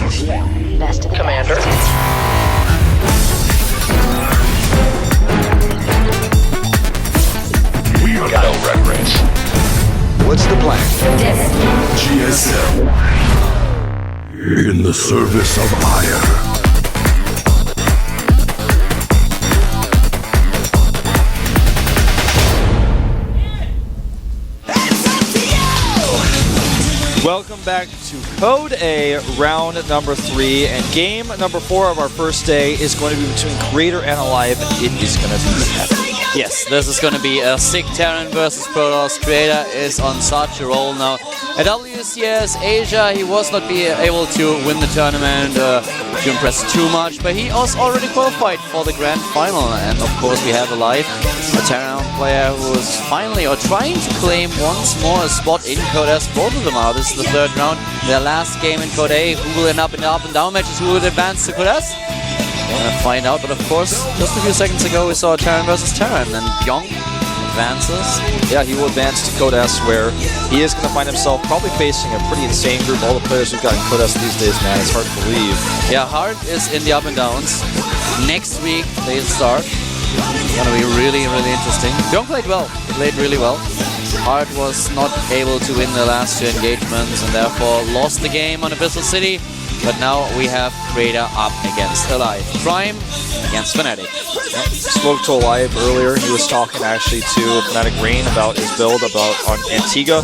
Commander. We are no regrets. What's the plan? GSL. In the service of ire. Welcome back to Code A, round number 3, and game number 4 of our first day is going to be between Creator and Alive. It is going to be epic. Yes, this is going to be a sick Terran versus Protoss. Creator is on such a roll now. At WCS Asia, he was not able to win the tournament to impress too much, but he was already qualified for the grand final. And of course, we have Alive, a Terran player who is finally or trying to claim once more a spot in Code S. Both of them are. This is the third round. Their last game in Code A. Who will end up in the up and down matches? Who will advance to Code S? We're gonna find out, but of course, just a few seconds ago we saw Terran versus Terran, and Byung advances. Yeah, he will advance to Code S, where he is going to find himself probably facing a pretty insane group. All the players we've got in Code S these days, man, it's hard to believe. Yeah, Hard is in the up and downs. Next week they start. It's gonna be really, really interesting. Byung played well. He played really well. Hard was not able to win the last 2 engagements and therefore lost the game on Abyssal City. But now we have Creator up against Alive. Prime against Fnatic. Yep. Spoke to Alive earlier. He was talking actually to Fnatic Rain about his build on Antigua.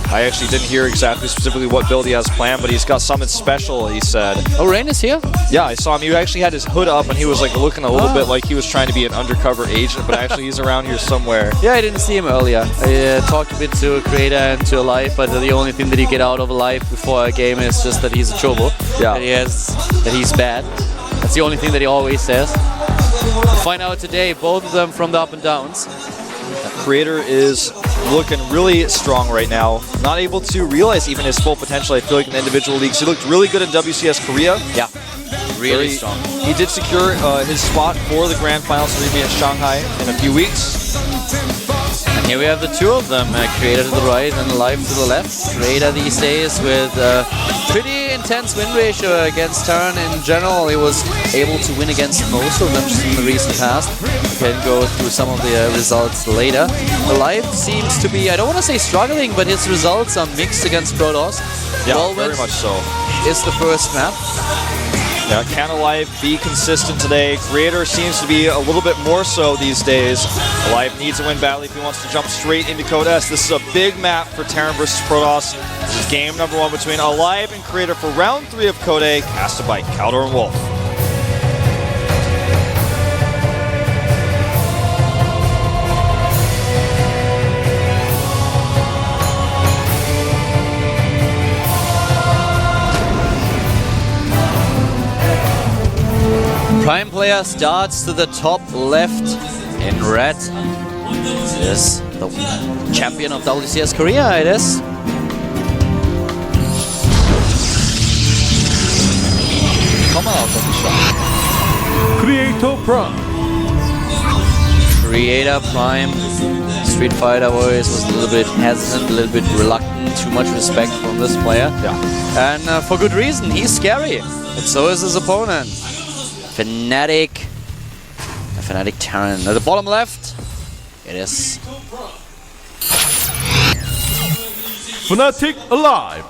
I actually didn't hear exactly specifically what build he has planned, but he's got something special, he said. Oh, Rain is here? Yeah, I saw him. He actually had his hood up and he was like looking a little bit like he was trying to be an undercover agent, but actually he's around here somewhere. Yeah, I didn't see him earlier. I talked a bit to Creator and to Alive, but the only thing that you get out of Alive before a game is just that he's a chobo. Yeah. That he's bad. That's the only thing that he always says. We'll find out today, both of them from the up and downs. Creator is looking really strong right now. Not able to realize even his full potential, I feel like, in the individual leagues. He looked really good in WCS Korea. Yeah, really strong. He did secure his spot for the Grand Finals to be in Shanghai in a few weeks. And here we have the two of them, Creator to the right and Alive to the left. Creator these days with pretty intense win ratio against Terran in general. He was able to win against most of them just in the recent past. We can go through some of the results later. Alive seems to be, I don't want to say struggling, but his results are mixed against Protoss. Yeah, very much so. Is the first map. Yeah, can Alive be consistent today? Creator seems to be a little bit more so these days. Alive needs to win badly if he wants to jump straight into Code S. This is a big map for Terran versus Protoss. This is game number 1 between Alive and Creator for round 3 of Code A, casted by Caldor and Wolf. Prime player starts to the top left in red. This is the champion of WCS Korea, it is. Come out of the shot. Creator Prime. Creator Prime. Street Fighter Warriors was a little bit hesitant, a little bit reluctant. Too much respect from this player. Yeah. And for good reason, he's scary. And so is his opponent. Fnatic Terran. At the bottom left, it is Fnatic Alive.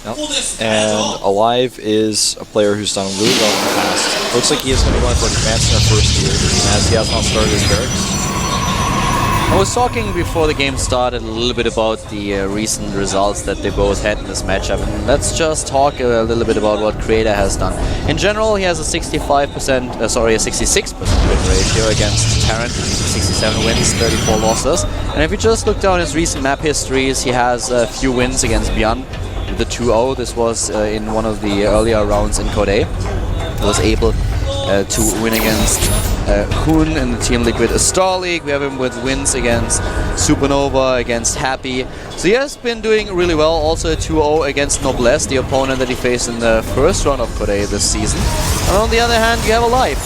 Yep. And Alive is a player who's done really well in the past. Looks like he is going to be going for advance in their first year, as he has not started his barracks. I was talking before the game started a little bit about the recent results that they both had in this matchup, and let's just talk a little bit about what Creator has done. In general, he has a 66% win ratio against Terran, 67 wins, 34 losses. And if you just look down his recent map histories, he has a few wins against Beyond, the 2-0. This was in one of the earlier rounds in Code A. He was able to win against Hoon in the Team Liquid Star League. We have him with wins against Supernova, against Happy. So he has been doing really well. Also a 2-0 against Noblesse, the opponent that he faced in the first round of Code A this season. And on the other hand, you have Alive.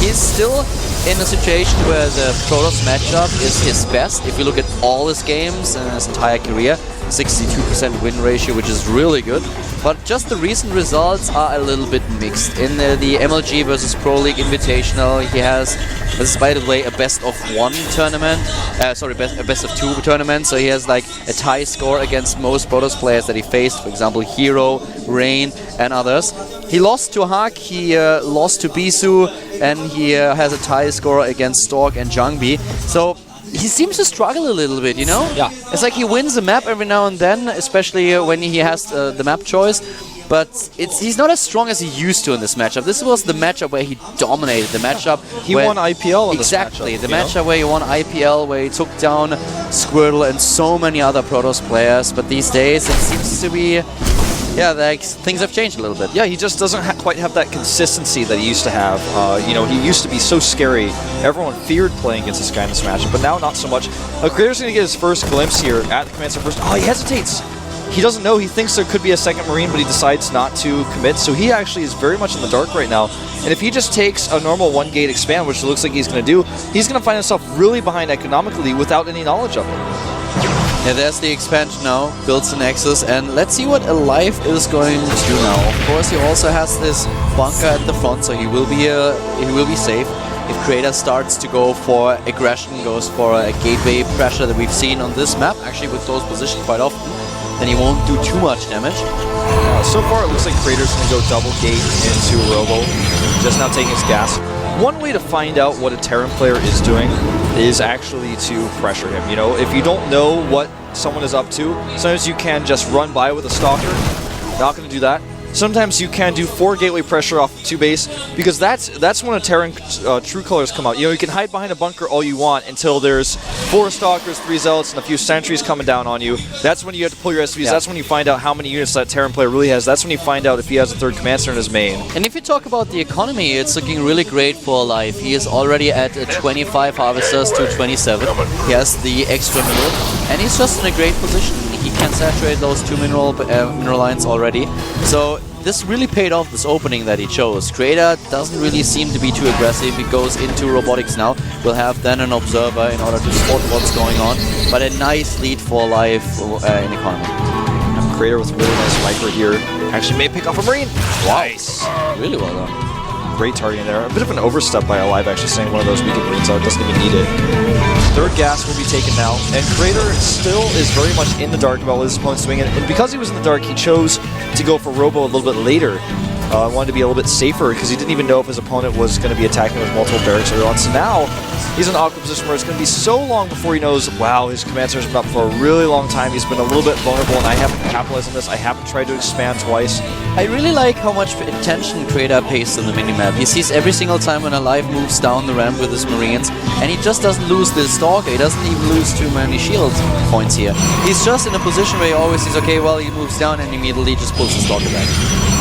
He's still in a situation where the Protoss matchup is his best. If you look at all his games and his entire career, 62% win ratio, which is really good. But just the recent results are a little bit mixed. In the MLG versus Pro League Invitational, he has, this is by the way a best of one tournament, a best of two tournament, so he has like a tie score against most Protoss players that he faced, for example Hero, Rain and others. He lost to Hak, he lost to Bisu, and he has a tie score against Stork and Jungbi. So he seems to struggle a little bit, you know? Yeah. It's like he wins a map every now and then, especially when he has the map choice. But he's not as strong as he used to in this matchup. This was the matchup where he dominated. The matchup he won IPL in this matchup. Exactly, the matchup where he won IPL, where he took down Squirtle and so many other Protoss players. But these days it seems to be, yeah, like things have changed a little bit. Yeah, he just doesn't quite have that consistency that he used to have. You know, he used to be so scary. Everyone feared playing against this guy in this matchup, but now not so much. Creator's going to get his first glimpse here at the command center first. Oh, he hesitates. He doesn't know. He thinks there could be a second Marine, but he decides not to commit. So he actually is very much in the dark right now. And if he just takes a normal one-gate expand, which it looks like he's going to do, he's going to find himself really behind economically without any knowledge of it. Yeah, there's the expansion now, builds the Nexus, and let's see what Alive is going to do now. Of course, he also has this bunker at the front, so he will be safe. If Creator starts to go for aggression, goes for a gateway pressure that we've seen on this map, actually with those positioned quite often, then he won't do too much damage. So far, it looks like Creator's going to go double gate into Robo, just now taking his gas. One way to find out what a Terran player is doing is actually to pressure him. You know, if you don't know what someone is up to, sometimes you can just run by with a Stalker. Not going to do that. Sometimes you can do 4 gateway pressure off 2 base, because that's when a Terran true colors come out. You know, you can hide behind a bunker all you want until there's 4 Stalkers, 3 Zealots, and a few sentries coming down on you. That's when you have to pull your SVs. Yeah. That's when you find out how many units that Terran player really has. That's when you find out if he has a 3rd command center in his main. And if you talk about the economy, it's looking really great for Alive. He is already at 25 harvesters to 27. He has the extra mineral, and he's just in a great position. He can saturate those 2 mineral lines already. So this really paid off, this opening that he chose. Creator doesn't really seem to be too aggressive. He goes into robotics now. We'll have then an observer in order to spot what's going on. But a nice lead for Alive in economy. Creator with really nice Viper here. Actually may pick off a Marine. Nice. Really well done. Great targeting there. A bit of an overstep by Alive, actually saying one of those weakened Marines out. Doesn't even need it. 3rd gas will be taken now, and Creator still is very much in the dark while his opponent's doing it. And because he was in the dark, he chose to go for Robo a little bit later. Wanted to be a little bit safer because he didn't even know if his opponent was going to be attacking with multiple barracks early on. So now he's in an awkward position where it's going to be so long before he knows, wow, his command center's been up for a really long time. He's been a little bit vulnerable, and I haven't capitalized on this. I haven't tried to expand twice. I really like how much attention Creator pays to the minimap. He sees every single time when Alive moves down the ramp with his Marines, and he just doesn't lose the Stalker. He doesn't even lose too many shield points here. He's just in a position where he always sees, okay, well, he moves down and immediately just pulls the Stalker back.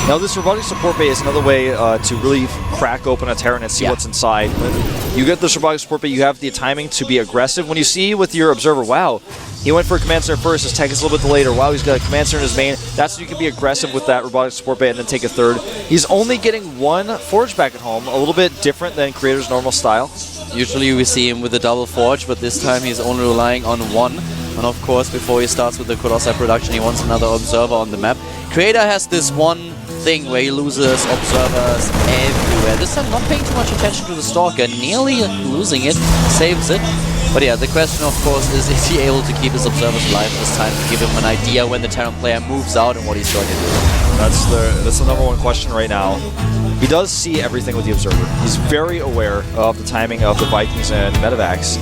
Now this robotic support bay is another way to really crack open a Terran and see what's inside. When you get this robotic support bay, you have the timing to be aggressive. When you see with your observer, wow, he went for a command center first, his tech is a little bit later, wow, he's got a command center in his main, that's when you can be aggressive with that robotic support bay and then take a 3rd. He's only getting 1 Forge back at home, a little bit different than Creator's normal style. Usually we see him with a double Forge, but this time he's only relying on 1. And of course, before he starts with the Colossi production, he wants another observer on the map. Creator has this one thing where he loses observers everywhere. This time not paying too much attention to the Stalker, nearly losing it, saves it. But yeah, the question of course is he able to keep his observers alive this time to give him an idea when the Terran player moves out and what he's going to do. That's the number 1 question right now. He does see everything with the observer. He's very aware of the timing of the Vikings and Medivacs.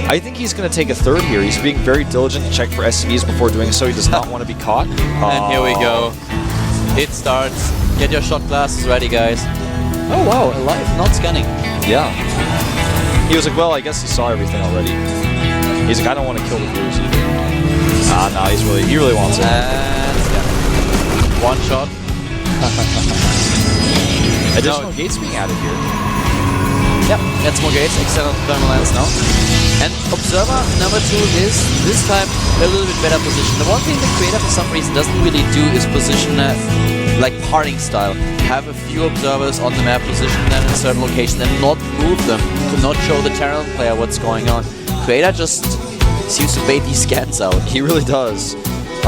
I think he's going to take a 3rd here. He's being very diligent to check for SCVs before doing so. He does not want to be caught. And here we go. It starts. Get your shot glasses ready, guys. Oh wow, Alive, not scanning. Yeah. He was like, well, I guess he saw everything already. He's like, I don't want to kill the viewers either. No, he really wants it. And yeah. 1 shot. Additional gates being added here. Yep, gets more gates, external thermal lines now. And observer number 2 is, this time, a little bit better position. The one thing the Creator for some reason doesn't really do is position like parting style. Have a few observers on the map, position them in a certain location and not move them, to not show the Terran player what's going on. Creator just seems to bait these scans out. He really does.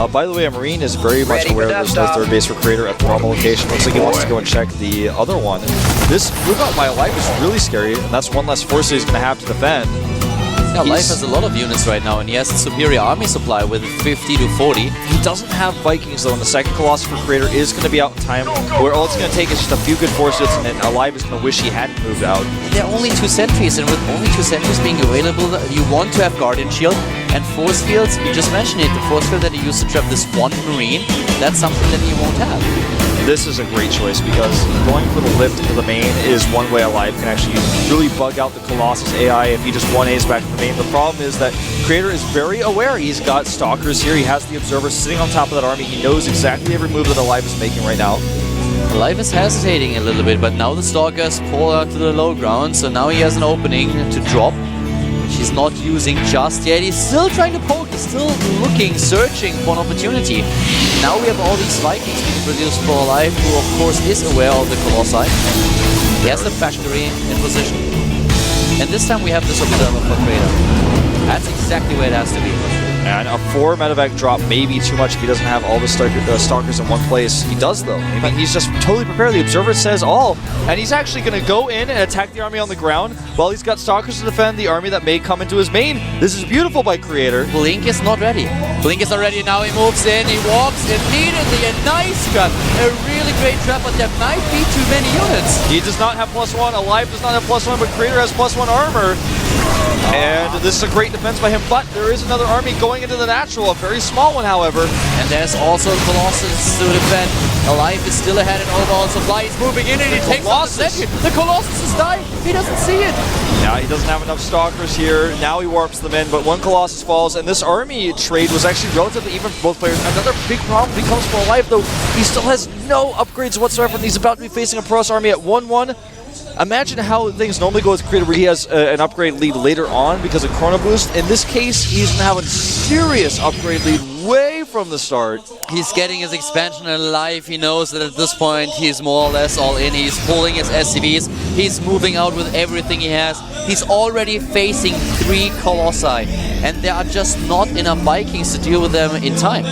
By the way, a Marine is very much aware there's no third base for Creator at the normal location. Looks like he wants to go and check the other one. This move out by Alive is really scary, and that's one less force he's going to have to defend. Yeah, Life has a lot of units right now, and he has a superior army supply with 50 to 40. He doesn't have Vikings, though, and the second Colossus for Creator is going to be out in time, where all it's going to take is just a few good force hits, and then Alive is going to wish he hadn't moved out. There are only 2 sentries, and with only 2 sentries being available, you want to have Guardian Shield and Force Fields. You just mentioned it, the Force Field that he used to trap this one Marine, that's something that he won't have. This is a great choice because going for the lift into the main is one way Alive can actually really bug out the Colossus AI if he just 1As back to the main. The problem is that Creator is very aware. He's got Stalkers here. He has the Observer sitting on top of that army. He knows exactly every move that Alive is making right now. Alive is hesitating a little bit, but now the Stalkers pull out to the low ground, so now he has an opening to drop. He's not using just yet. He's still trying to poke. He's still looking, searching for an opportunity. Now we have all these Vikings being produced for Alive, who of course is aware of the Colossi. He has the factory in position. And this time we have this Observer for Creator. That's exactly where it has to be. And a 4 medevac drop may be too much if he doesn't have all the Stalkers in one place. He does, though. I mean, he's just totally prepared. The Observer says all. And he's actually going to go in and attack the army on the ground while he's got Stalkers to defend the army that may come into his main. This is beautiful by Creator. Blink is not ready. Blink is not ready. Now he moves in. He walks immediately. A nice cut. A really great trap, but there might be too many units. He does not have +1. Alive does not have +1, but Creator has +1 armor. And this is a great defense by him, but there is another army going into the natural, a very small one, however. And there's also Colossus to defend. Alive is still ahead in overall supply. He's moving in and he takes out the sentry. The Colossus is dying. He doesn't see it. Yeah, he doesn't have enough Stalkers here. Now he warps them in, but one Colossus falls, and this army trade was actually relatively even for both players. Another big problem becomes for Alive, though. He still has no upgrades whatsoever, and he's about to be facing a Protoss army at 1-1. Imagine how things normally go with Creator, where he has an upgrade lead later on because of Chrono Boost. In this case, he's going to have a serious upgrade lead way from the start. He's getting his expansion Alive. He knows that at this point he's more or less all in. He's pulling his SCVs. He's moving out with everything he has. He's already facing 3 Colossi, and there are just not enough Vikings to deal with them in time.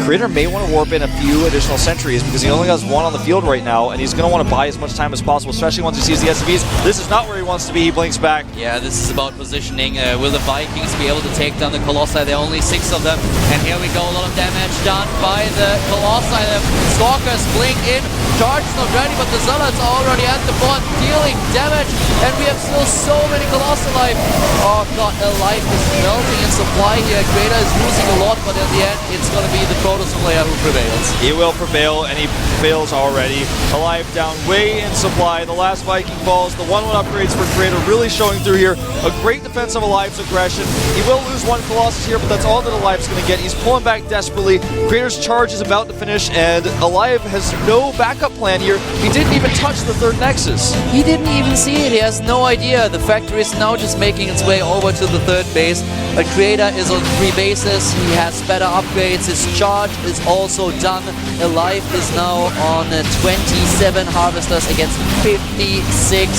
Creator may want to warp in a few additional sentries because he only has 1 on the field right now, and he's going to want to buy as much time as possible, especially once he sees the SCVs. This is not where he wants to be. He blinks back. Yeah, this is about positioning. Will the Vikings be able to take down the Colossi? There are only 6 of them, and here we go. A lot of damage done by the Colossi. The Stalkers blink in. Charge is not ready, but the Zealots are already at the board dealing damage, and we have still so many Colossi alive. Oh god, Alive is melting in supply here. Creator is losing a lot, but in the end, it's going to be the Protoss player who prevails. He will prevail, and he fails already. Alive down way in supply. The last Viking falls. The 1-1 upgrades for Creator really showing through here. A great defense of Alive's aggression. He will lose 1 Colossus here, but that's all that Alive's going to get. He's pulling back desperately. Creator's charge is about to finish, and Alive has no backup plan here. He didn't even touch the 3rd Nexus. He didn't even see it. He has no idea. The factory is now just making its way over to the 3rd base. But Creator is on 3 bases. He has better upgrades. His charge is also done. Alive is now on 27 harvesters against 56.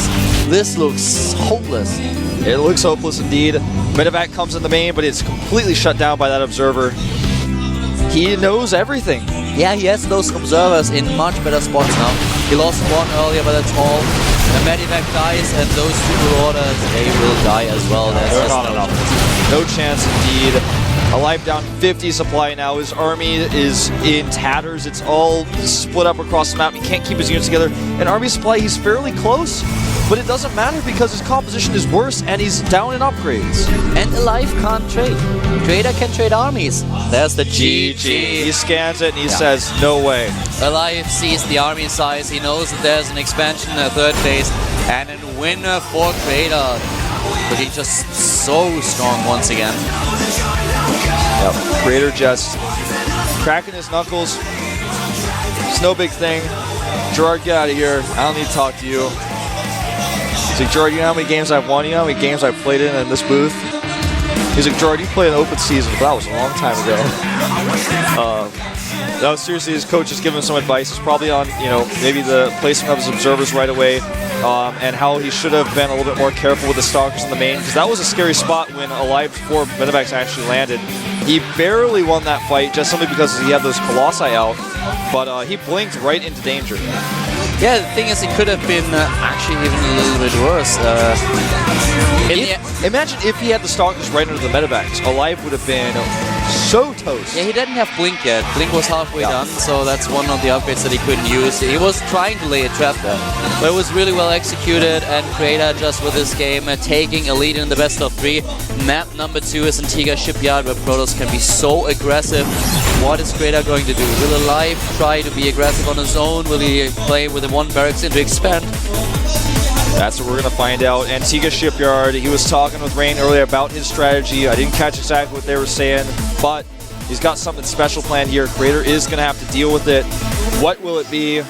This looks hopeless. It looks hopeless indeed. Medevac comes in the main, but it's completely shut down by that Observer. He knows everything. Yeah, he has those Observers in much better spots now. He lost 1 earlier, but that's all. The Medivac dies, and those 2 Marauders, they will die as well. That's just not enough. No chance indeed. Alive down 50 supply now. His army is in tatters. It's all split up across the map. He can't keep his units together. And army supply, he's fairly close, but it doesn't matter because his composition is worse and he's down in upgrades. And Alive can't trade. Creator can trade armies. There's the GG. He scans it and he says, no way. Alive sees the army size. He knows that there's an expansion in the 3rd phase and a winner for Creator. But he's just so strong once again. Yep. Creator just cracking his knuckles. It's no big thing. Gerard, get out of here. I don't need to talk to you. He's like, Gerard, you know how many games I've won? You know how many games I've played in this booth? He's like, Gerard, you played an open season, but that was a long time ago. No, seriously, his coach is giving him some advice. It's probably on, maybe the placement of his observers right away, and how he should have been a little bit more careful with the Stalkers in the main, because that was a scary spot when Alive's 4 medevacs actually landed. He barely won that fight just simply because he had those Colossi out, but he blinked right into danger. Yeah, the thing is, it could have been actually even a little bit worse. Imagine if he had the Stalkers right under the medevacs. Alive would have been so toast. Yeah, he didn't have Blink yet. Blink was halfway done, so that's one of the upgrades that he couldn't use. He was trying to lay a trap there, but it was really well executed, and Creator just with this game taking a lead in the best of 3. Map number 2 is Antigua Shipyard, where Protoss can be so aggressive. What is Creator going to do? Will Alive try to be aggressive on his own? Will he play with the 1 barracks in to expand? That's what we're going to find out. Antigua Shipyard, he was talking with Rain earlier about his strategy. I didn't catch exactly what they were saying, but he's got something special planned here. Creator is going to have to deal with it. What will it be?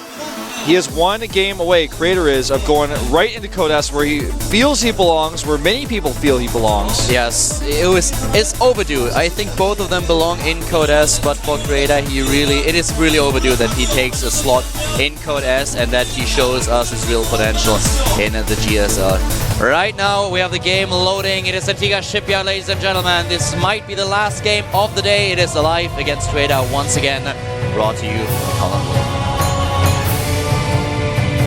He is 1 game away, Creator is, of going right into Code S, where he feels he belongs, where many people feel he belongs. Yes, it's overdue. I think both of them belong in Code S, but for Creator, it is really overdue that he takes a slot in Code S and that he shows us his real potential in the GSL. Right now, we have the game loading. It is Antigua Shipyard, ladies and gentlemen. This might be the last game of the day. It is Alive against Creator once again. Brought to you from Holland.